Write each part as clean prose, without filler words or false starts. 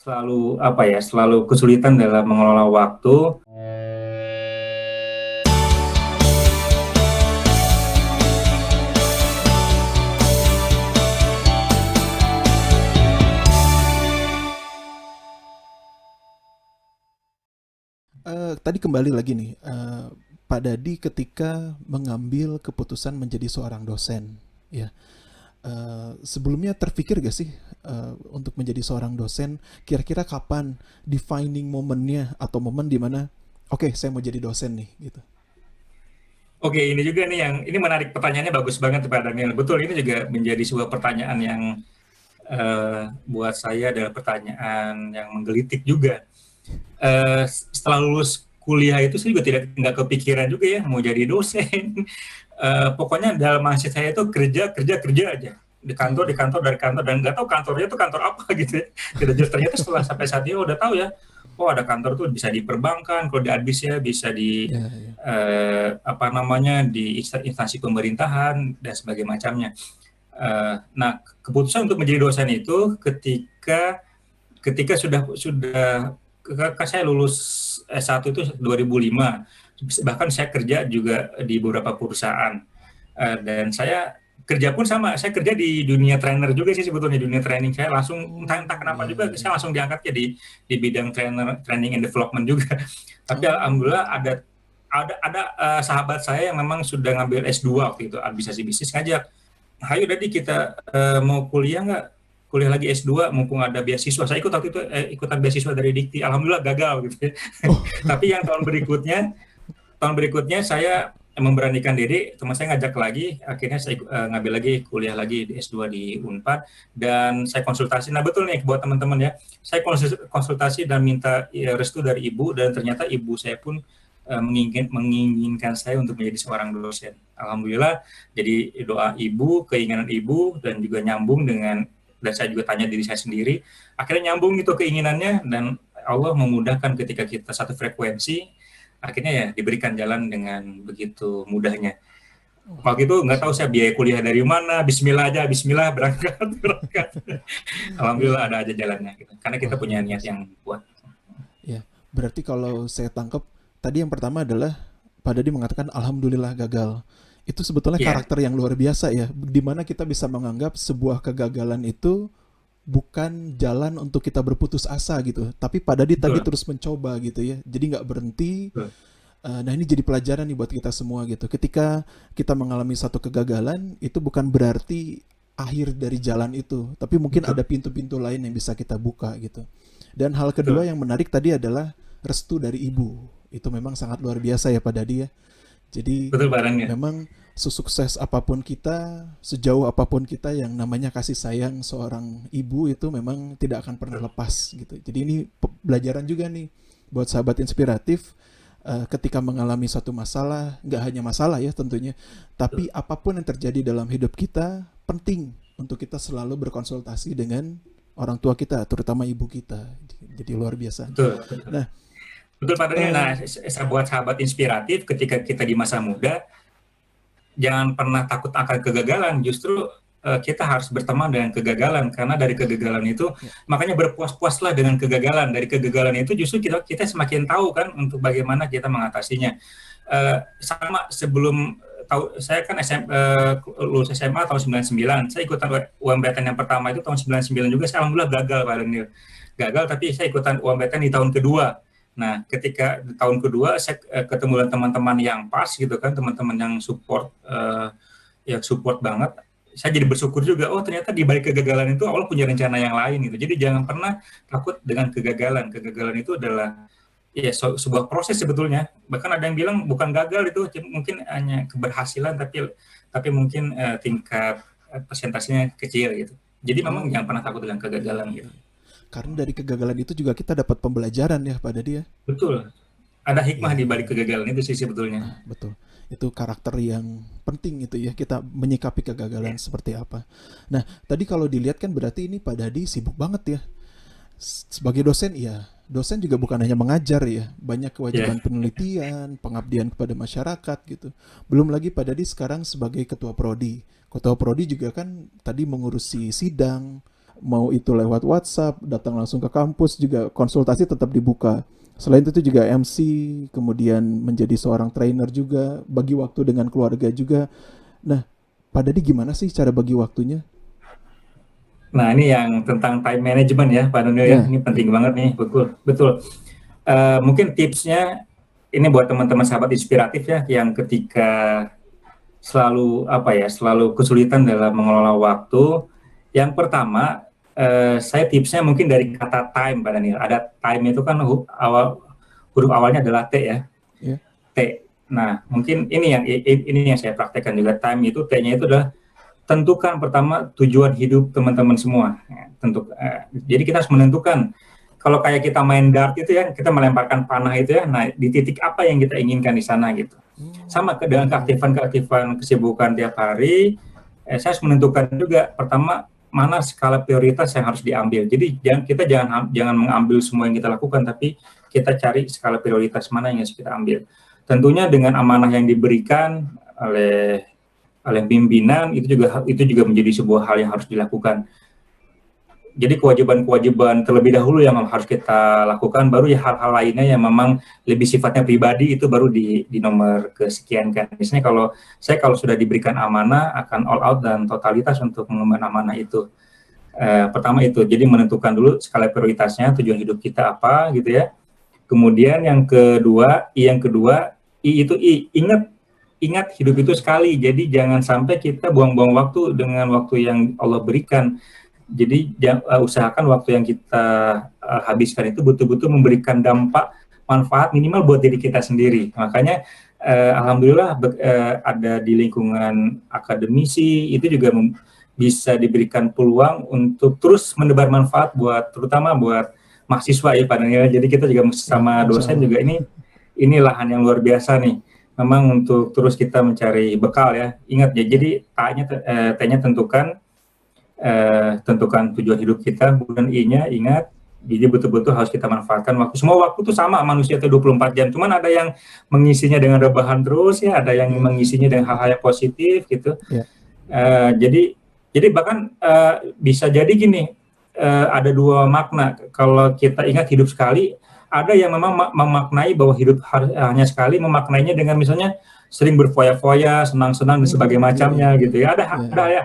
selalu apa ya, selalu kesulitan dalam mengelola waktu. Tadi kembali lagi nih, Pak Dadi ketika mengambil keputusan menjadi seorang dosen, ya. Sebelumnya terpikir gak sih untuk menjadi seorang dosen, kira-kira kapan defining momennya atau momen di mana, oke, saya mau jadi dosen nih, gitu. Oke, ini juga nih yang ini menarik, pertanyaannya bagus banget Pak Daniel. Betul, ini juga menjadi sebuah pertanyaan yang buat saya adalah pertanyaan yang menggelitik juga. Setelah lulus kuliah itu saya juga nggak kepikiran juga ya mau jadi dosen. Pokoknya dalam mindset saya itu kerja kerja kerja aja di kantor dari kantor, dan nggak tahu kantornya itu kantor apa gitu ya. Tidak jelas. Ternyata setelah sampai saat ini udah tahu ya, oh ada kantor tuh bisa di perbankan, kalau di Adbis ya bisa di Ya, ya. apa namanya, di instansi pemerintahan dan sebagainya macamnya. Nah, keputusan untuk menjadi dosen itu ketika ketika saya lulus S1 itu 2005, bahkan saya kerja juga di beberapa perusahaan. Dan saya kerja pun sama, saya kerja di dunia trainer juga sih sebetulnya, dunia training. Saya langsung entah Oh, kenapa ya, juga ya, saya ya. langsung diangkat ya di bidang training and development juga. Tapi Oh, alhamdulillah ada sahabat saya yang memang sudah ngambil S2 waktu itu, administrasi bisnis, ngajak, "Hayo Dadi kita mau kuliah nggak? Kuliah lagi S2 mumpung ada beasiswa." Saya ikut waktu itu ikutan beasiswa dari Dikti. Alhamdulillah gagal gitu ya. oh, Tapi yang tahun berikutnya saya memberanikan diri, teman saya ngajak lagi, akhirnya saya ngambil lagi kuliah lagi di S2 di Unpad, dan saya konsultasi. Nah betul nih buat teman-teman ya, saya konsultasi dan minta ya, restu dari ibu, dan ternyata ibu saya pun menginginkan saya untuk menjadi seorang dosen. Alhamdulillah, jadi doa ibu, keinginan ibu, dan juga nyambung dan saya juga tanya diri saya sendiri, akhirnya nyambung itu keinginannya, dan Allah memudahkan ketika kita satu frekuensi, akhirnya ya diberikan jalan dengan begitu mudahnya. oh, Waktu itu nggak Masya tahu saya Allah. biaya kuliah dari mana, Bismillah aja, Bismillah berangkat, berangkat. Ya, Alhamdulillah ya. ada aja jalannya, gitu. Karena kita Wah, punya luar niat biasa. yang kuat. Ya, berarti kalau saya tangkap, tadi yang pertama adalah Pak Dadi mengatakan Alhamdulillah gagal. Itu sebetulnya Iya, karakter yang luar biasa ya, di mana kita bisa menganggap sebuah kegagalan itu bukan jalan untuk kita berputus asa gitu. Tapi Pak Dadi tadi betul, terus mencoba gitu ya, jadi nggak berhenti. betul, Nah ini jadi pelajaran nih buat kita semua gitu. Ketika kita mengalami satu kegagalan, itu bukan berarti akhir dari jalan itu, tapi mungkin ada betul, pintu-pintu lain yang bisa kita buka gitu. Dan hal kedua betul, yang menarik tadi adalah restu dari ibu. Itu memang sangat luar biasa ya Pak Dadi ya. Jadi betul barangnya. memang sesukses apapun kita, sejauh apapun kita, yang namanya kasih sayang seorang ibu itu memang tidak akan pernah lepas gitu. Jadi ini pelajaran juga nih buat sahabat inspiratif, ketika mengalami satu masalah, nggak hanya masalah ya tentunya, tapi apapun yang terjadi dalam hidup kita, penting untuk kita selalu berkonsultasi dengan orang tua kita, terutama ibu kita. Jadi luar biasa. Betul, betul. Nah, Betul Pak Daniel. Nah, eh, buat sahabat inspiratif, ketika kita di masa muda, jangan pernah takut akan kegagalan. Justru kita harus berteman dengan kegagalan, karena dari kegagalan itu ya, makanya berpuas-puaslah dengan kegagalan. Dari kegagalan itu justru kita semakin tahu kan untuk bagaimana kita mengatasinya. Sama sebelum tahu saya kan lulus SMA tahun 99, saya ikutan UMBTN yang pertama itu tahun 99 juga, saya alhamdulillah gagal Pak Daniel. Gagal, tapi saya ikutan UMBTN di tahun kedua. Nah, ketika di tahun kedua saya ketemu dengan teman-teman yang pas gitu kan, teman-teman yang support banget. Saya jadi bersyukur juga, oh ternyata di balik kegagalan itu Allah punya rencana yang lain gitu. Jadi jangan pernah takut dengan kegagalan. Kegagalan itu adalah ya sebuah proses sebetulnya. Bahkan ada yang bilang bukan gagal itu, mungkin hanya keberhasilan, tapi mungkin tingkat persentasenya kecil gitu. Jadi memang jangan pernah oh takut dengan iya, kegagalan iya, gitu. iya. Karena dari kegagalan itu juga kita dapat pembelajaran ya Pak Dadi ya. Betul. Ada hikmah Iya, di iya, balik kegagalan itu sih sebetulnya. betul. Itu karakter yang penting itu ya, kita menyikapi kegagalan Ya, seperti apa. Nah, tadi kalau dilihat kan berarti ini Pak Dadi sibuk banget ya. Sebagai dosen, iya. Dosen juga bukan hanya mengajar ya, banyak ya, kewajiban penelitian, pengabdian kepada masyarakat gitu. Belum lagi Pak Dadi sekarang sebagai ketua prodi. Ketua prodi juga kan tadi mengurusi sidang, mau itu lewat WhatsApp, datang langsung ke kampus juga konsultasi tetap dibuka. Selain itu juga MC, kemudian menjadi seorang trainer juga, bagi waktu dengan keluarga juga. Nah, Pak Dadi gimana sih cara bagi waktunya? Nah, ini yang tentang time management ya, Pak Nunil ya. Ya, Ini ya. penting banget nih, betul. Betul. Mungkin tipsnya ini buat teman-teman sahabat inspiratif ya, yang ketika selalu apa ya, selalu kesulitan dalam mengelola waktu. Yang pertama, saya tipsnya mungkin dari kata time, Pak Daniel. Ada time itu kan huruf awalnya adalah T ya, Ya. T. Nah, mungkin ini yang saya praktekkan juga. Time itu T-nya itu adalah tentukan pertama tujuan hidup teman-teman semua. Ya, jadi kita harus menentukan. Kalau kayak kita main dart itu ya, kita melemparkan panah itu ya, nah di titik apa yang kita inginkan di sana gitu. Sama dengan Iya, iya. keaktifan kesibukan tiap hari, saya harus menentukan juga pertama mana skala prioritas yang harus diambil. Jadi kita jangan mengambil semua yang kita lakukan, tapi kita cari skala prioritas mana yang harus kita ambil. Tentunya dengan amanah yang diberikan oleh pimpinan itu juga menjadi sebuah hal yang harus dilakukan. Jadi kewajiban-kewajiban terlebih dahulu yang harus kita lakukan, baru ya hal-hal lainnya yang memang lebih sifatnya pribadi itu baru di nomor kesekian kan. Biasanya kalau sudah diberikan amanah akan all out dan totalitas untuk mengemban amanah itu. Pertama itu, jadi menentukan dulu skala prioritasnya, tujuan hidup kita apa gitu ya. Kemudian yang kedua, ingat hidup itu sekali. Jadi jangan sampai kita buang-buang waktu dengan waktu yang Allah berikan. Jadi usahakan waktu yang kita habiskan itu betul-betul memberikan dampak manfaat minimal buat diri kita sendiri. Makanya alhamdulillah ada di lingkungan akademisi itu juga bisa diberikan peluang untuk terus menebar manfaat terutama buat mahasiswa ya Pak Daniel. Jadi kita juga Ya, sama insya dosen Allah. juga ini lahan yang luar biasa nih. Memang untuk terus kita mencari bekal ya. Ingat ya, jadi T-nya tentukan tujuan hidup kita, kemudian I-nya ingat, jadi betul-betul harus kita manfaatkan waktu. Semua waktu itu sama, manusia itu 24 jam, cuman ada yang mengisinya dengan rebahan terus ya, ada yang Ya, mengisinya dengan hal-hal yang positif gitu. ya. Jadi bahkan bisa jadi gini, ada dua makna. Kalau kita ingat hidup sekali, ada yang memang memaknai bahwa hidup hanya sekali, memaknainya dengan misalnya sering berfoya-foya, senang-senang dan sebagainya Ya, ya, macamnya ya. gitu ya. Ya, ya.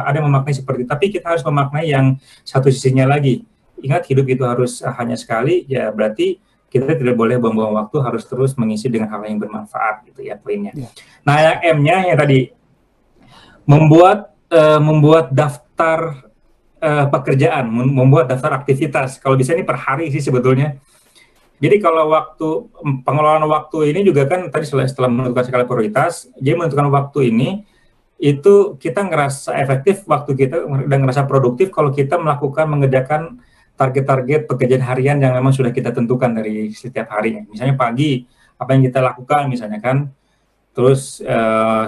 Ada yang memaknai seperti itu. Tapi kita harus memaknai yang satu sisinya lagi. Ingat hidup itu harus hanya sekali, ya berarti kita tidak boleh buang-buang waktu, harus terus mengisi dengan hal yang bermanfaat gitu ya poinnya. Ya. Nah yang M-nya yang tadi membuat daftar pekerjaan, membuat daftar aktivitas. Kalau bisa ini per hari sih sebetulnya. Jadi kalau pengelolaan waktu ini juga kan tadi setelah menentukan skala prioritas, jadi menentukan waktu ini itu kita ngerasa efektif waktu kita dan ngerasa produktif kalau kita mengerjakan target-target pekerjaan harian yang memang sudah kita tentukan dari setiap harinya. Misalnya pagi apa yang kita lakukan misalnya kan, terus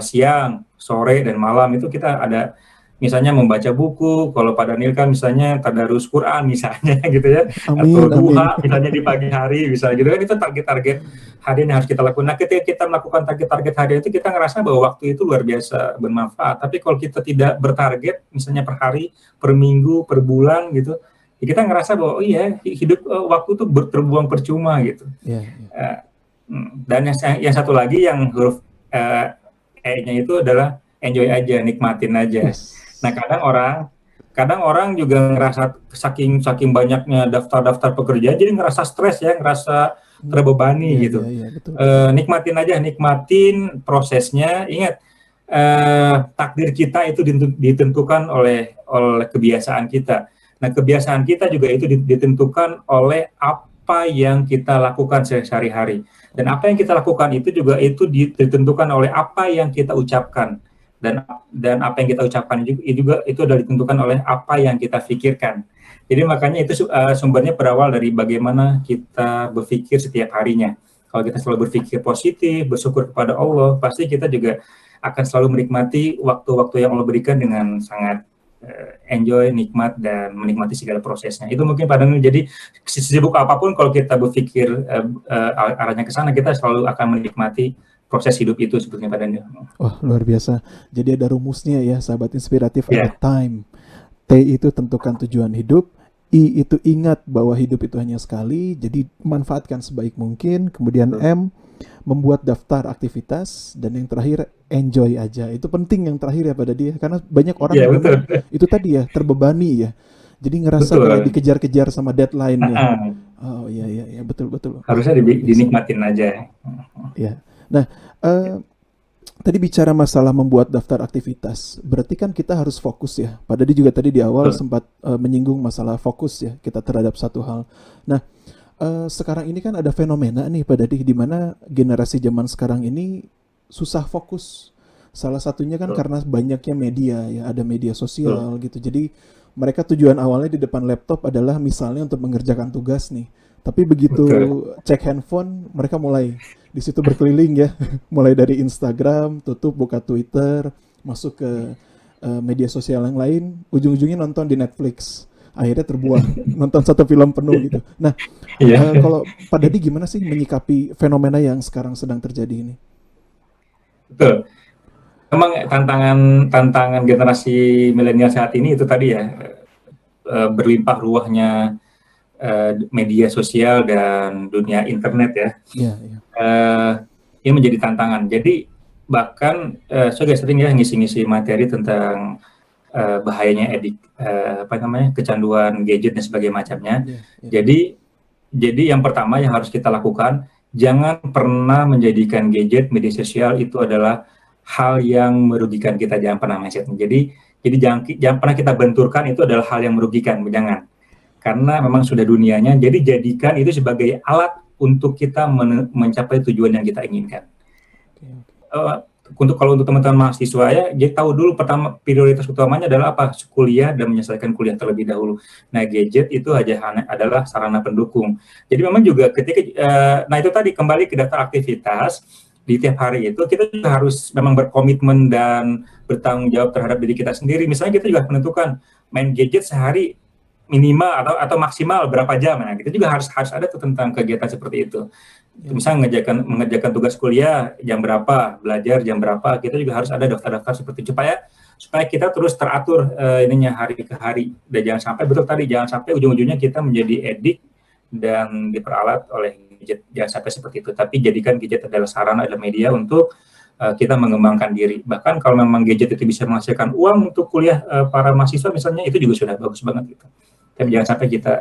siang, sore dan malam itu kita ada misalnya membaca buku, kalau Pak Daniel kan misalnya tadarus Quran misalnya gitu ya, atau Amin, amin. duha misalnya di pagi hari misalnya gitu kan, itu target-target harian yang harus kita lakukan. Nah ketika kita melakukan target-target harian itu kita ngerasa bahwa waktu itu luar biasa bermanfaat, tapi kalau kita tidak bertarget misalnya per hari, per minggu, per bulan gitu, ya kita ngerasa bahwa oh iya hidup waktu itu terbuang percuma gitu. Ya, ya. Dan yang satu lagi yang huruf E-nya itu adalah enjoy aja, nikmatin aja. Yes. Nah kadang orang juga ngerasa saking banyaknya daftar-daftar pekerjaan jadi ngerasa stres ya, ngerasa terbebani Ya, gitu. ya, ya, betul, betul. Nikmatin aja, nikmatin prosesnya. Ingat takdir kita itu ditentukan oleh kebiasaan kita. Nah kebiasaan kita juga itu ditentukan oleh apa yang kita lakukan sehari-hari. Dan apa yang kita lakukan itu juga itu ditentukan oleh apa yang kita ucapkan. Dan apa yang kita ucapkan juga itu adalah ditentukan oleh apa yang kita pikirkan. Jadi makanya itu sumbernya berawal dari bagaimana kita berpikir setiap harinya. Kalau kita selalu berpikir positif, bersyukur kepada Allah, pasti kita juga akan selalu menikmati waktu-waktu yang Allah berikan dengan sangat enjoy, nikmat, dan menikmati segala prosesnya. Itu mungkin pada jadi sibuk apapun kalau kita berpikir arahnya ke sana, kita selalu akan menikmati proses hidup itu sebetulnya pada. Wah, luar biasa. Jadi ada rumusnya ya, sahabat inspiratif, ada Ya, time. T itu tentukan tujuan hidup, I itu ingat bahwa hidup itu hanya sekali, jadi manfaatkan sebaik mungkin. Kemudian M, membuat daftar aktivitas, dan yang terakhir enjoy aja. Itu penting yang terakhir ya pada dia, karena banyak orang Iya yang betul, memang itu tadi ya terbebani ya. Jadi ngerasa kayak betul. dikejar-kejar sama deadline ya. Heeh. Oh iya iya iya, betul betul. Wah, Harusnya luar biasa. dinikmatin aja. Ya. Nah, eh, tadi bicara masalah membuat daftar aktivitas, berarti kan kita harus fokus ya. Pada dia juga tadi di awal Betul, sempat menyinggung masalah fokus ya kita terhadap satu hal. Nah, sekarang ini kan ada fenomena nih Pak Dadi di mana generasi zaman sekarang ini susah fokus. Salah satunya kan betul, karena banyaknya media ya, ada media betul, sosial gitu. Jadi mereka tujuan awalnya di depan laptop adalah misalnya untuk mengerjakan tugas nih. Tapi begitu betul. cek handphone, mereka mulai di situ berkeliling ya, mulai dari Instagram, tutup buka Twitter, masuk ke media sosial yang lain, ujung-ujungnya nonton di Netflix. Akhirnya terbuang nonton satu film penuh gitu. Nah, Iya, kalau Pak Dadi gimana sih menyikapi fenomena yang sekarang sedang terjadi ini? betul. Memang tantangan tantangan generasi milenial saat ini itu tadi ya, berlimpah ruahnya media sosial dan dunia internet ya. Iya, iya. Eh, ini menjadi tantangan. Jadi bahkan saya juga sering ya ngisi-ngisi materi tentang bahayanya apa namanya kecanduan gadget dan sebagainya macamnya. Iya, iya. Jadi jadi yang pertama yang harus kita lakukan, jangan pernah menjadikan gadget media sosial itu adalah hal yang merugikan kita, jangan pernah mindset. Jadi jangan pernah kita benturkan itu adalah hal yang merugikan, jangan. Karena memang sudah dunianya, jadi jadikan itu sebagai alat untuk kita mencapai tujuan yang kita inginkan. Oke, oke. uh, kalau untuk teman-teman mahasiswa ya, jadi tahu dulu pertama prioritas utamanya adalah apa? Kuliah dan menyelesaikan kuliah terlebih dahulu. Nah, gadget itu adalah sarana pendukung. Jadi memang juga ketika, nah itu tadi kembali ke daftar aktivitas di tiap hari itu kita juga harus memang berkomitmen dan bertanggung jawab terhadap diri kita sendiri. Misalnya kita juga menentukan main gadget sehari minimal atau maksimal berapa jam. Nah, kita juga harus ada tuh tentang kegiatan seperti itu. Iya, iya. Misalnya mengerjakan tugas kuliah jam berapa, belajar jam berapa, kita juga harus ada daftar-daftar seperti itu supaya kita terus teratur ininya hari ke hari. Dan jangan sampai betul tadi, jangan sampai ujung-ujungnya kita menjadi edik dan diperalat oleh gadget. Jangan sampai seperti itu. Tapi jadikan gadget adalah sarana, adalah media untuk kita mengembangkan diri. Bahkan kalau memang gadget itu bisa menghasilkan uang untuk kuliah para mahasiswa misalnya, itu juga sudah bagus banget gitu. Tapi jangan sampai kita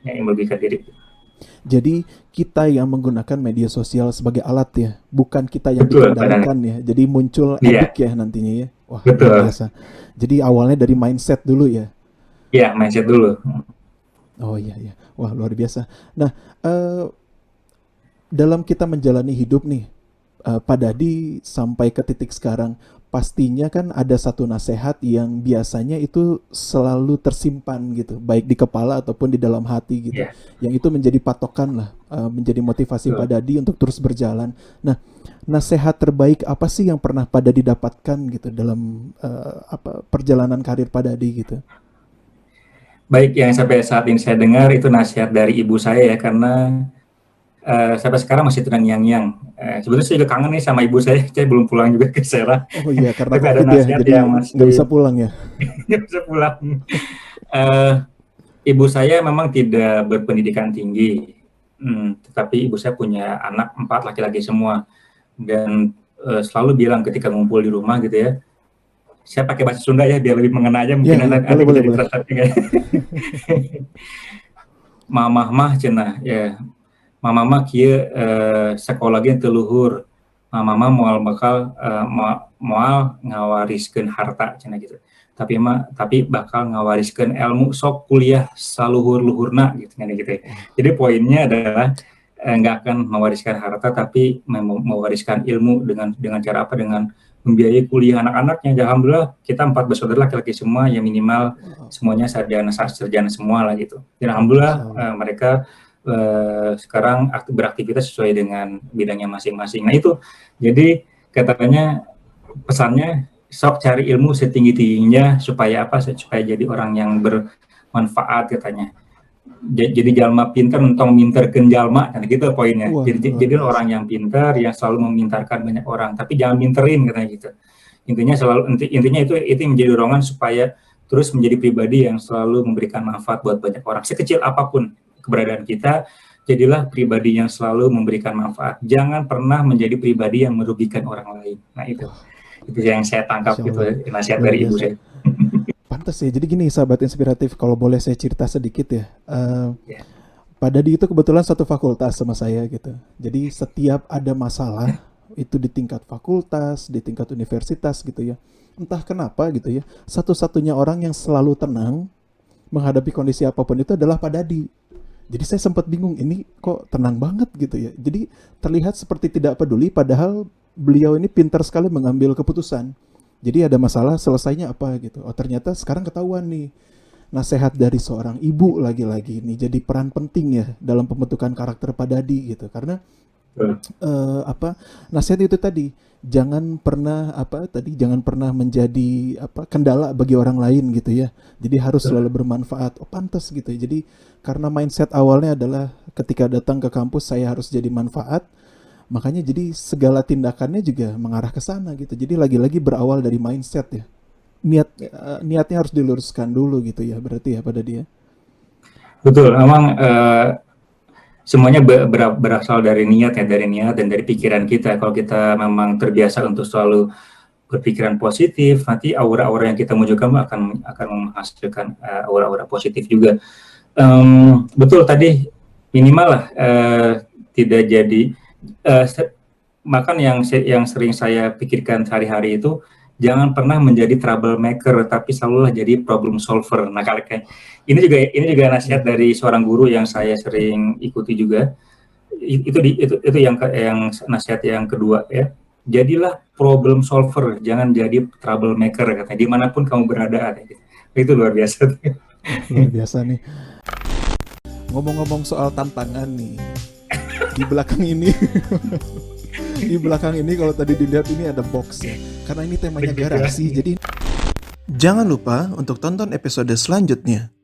yang merugikan diri. Jadi kita yang menggunakan media sosial sebagai alat ya, bukan kita yang Betul, Pak Nana. dikendalikan ya. Jadi muncul Iya, edik ya nantinya ya. Wah, luar betul. biasa. Jadi awalnya dari mindset dulu ya. Iya, mindset dulu. Oh iya iya. Wah, luar biasa. Nah, eh, dalam kita menjalani hidup nih, Pak Dadi sampai ke titik sekarang, pastinya kan ada satu nasihat yang biasanya itu selalu tersimpan gitu, baik di kepala ataupun di dalam hati gitu. Iya, Yang itu menjadi patokan lah, menjadi motivasi Pak betul. Dadi untuk terus berjalan. Nah, nasihat terbaik apa sih yang pernah Pak Dadi dapatkan gitu dalam apa perjalanan karir Pak Dadi gitu? Baik, yang sampai saat ini saya dengar itu nasihat dari ibu saya ya, karena sampai sekarang masih terngiang-ngiang. Sebetulnya saya juga kangen nih sama ibu saya belum pulang juga ke Serang. Oh iya, karena Tapi ada COVID ya, nasihat jadi yang nggak bisa masih pulang ya. nggak bisa pulang. Eh, Ibu saya memang tidak berpendidikan tinggi, tetapi ibu saya punya anak 4 laki-laki semua. Dan selalu bilang ketika ngumpul di rumah gitu ya, saya pakai bahasa Sunda ya biar lebih mengena aja, Iya mungkin iya, nanti boleh bisa boleh boleh. ditranslate ya. Mamah mah cenah ya, mamah mah kieu sekolah ge teu luhur, mamah mah moal bakal moal ngawariskeun harta cenah gitu. Tapi bakal ngawariskeun ilmu, sok kuliah saluhur-luhurna gitu kan gitu ya. Wah, Jadi poinnya adalah nggak akan mewariskan harta tapi mewariskan ilmu dengan cara apa? Dengan membiayai kuliah anak-anaknya. Alhamdulillah kita 4 bersaudara laki-laki semua yang minimal wow, semuanya sarjana semua lah gitu. Dan Masya alhamdulillah Allah. mereka sekarang beraktivitas sesuai dengan bidangnya masing-masing. Nah itu, jadi katanya pesannya sok cari ilmu setinggi-tingginya supaya apa? Supaya jadi orang yang bermanfaat katanya. Jadi jalma pintar mentong minterkeun jalma, kan gitu poinnya. Wah, luar Jadi biasa. orang yang pintar yang selalu memintarkan banyak orang, tapi jangan minterin katanya gitu. Intinya itu yang menjadi dorongan supaya terus menjadi pribadi yang selalu memberikan manfaat buat banyak orang. Sekecil apapun keberadaan kita, jadilah pribadi yang selalu memberikan manfaat. Jangan pernah menjadi pribadi yang merugikan orang lain. Nah itu yang saya tangkap Masya gitu Allah, nasihat luar dari ibu biasa. saya. Pantes ya. Jadi gini, sahabat inspiratif, kalau boleh saya cerita sedikit ya. Ya, Pak Dadi itu kebetulan satu fakultas sama saya gitu. Jadi setiap ada masalah itu di tingkat fakultas, di tingkat universitas gitu ya. Entah kenapa gitu ya. Satu-satunya orang yang selalu tenang menghadapi kondisi apapun itu adalah Pak Dadi. Jadi saya sempat bingung, ini kok tenang banget gitu ya. Jadi terlihat seperti tidak peduli, padahal beliau ini pintar sekali mengambil keputusan. Jadi ada masalah, selesainya apa gitu. Oh ternyata sekarang ketahuan nih. Nasihat dari seorang ibu lagi-lagi ini jadi peran penting ya dalam pembentukan karakter Pak Dadi gitu. Karena betul. apa nasihat itu tadi, jangan pernah menjadi kendala bagi orang lain gitu ya. Jadi harus Betul. selalu bermanfaat. Oh pantas gitu ya. Jadi karena mindset awalnya adalah ketika datang ke kampus saya harus jadi manfaat, makanya jadi segala tindakannya juga mengarah ke sana gitu. Jadi lagi-lagi berawal dari mindset ya. Niatnya harus diluruskan dulu gitu ya, berarti ya pada dia. Betul, memang semuanya berasal dari niat ya, dari niat dan dari pikiran kita. Kalau kita memang terbiasa untuk selalu berpikiran positif, nanti aura-aura yang kita munculkan akan menghasilkan aura-aura positif juga. Betul tadi, minimal lah tidak jadi makan yang sering saya pikirkan sehari-hari itu, jangan pernah menjadi troublemaker, tapi selalulah jadi problem solver. Nah, ini juga nasihat Ya, dari seorang guru yang saya sering ikuti juga. Itu yang nasihat yang kedua ya. Jadilah problem solver, jangan jadi troublemaker katanya. Dimanapun kamu berada, itu luar biasa. wah luar biasa nih. Ngomong-ngomong soal tantangan nih, di belakang ini, di belakang ini kalau tadi dilihat ini ada box ya. Karena ini temanya garasi, jadi jangan lupa untuk tonton episode selanjutnya.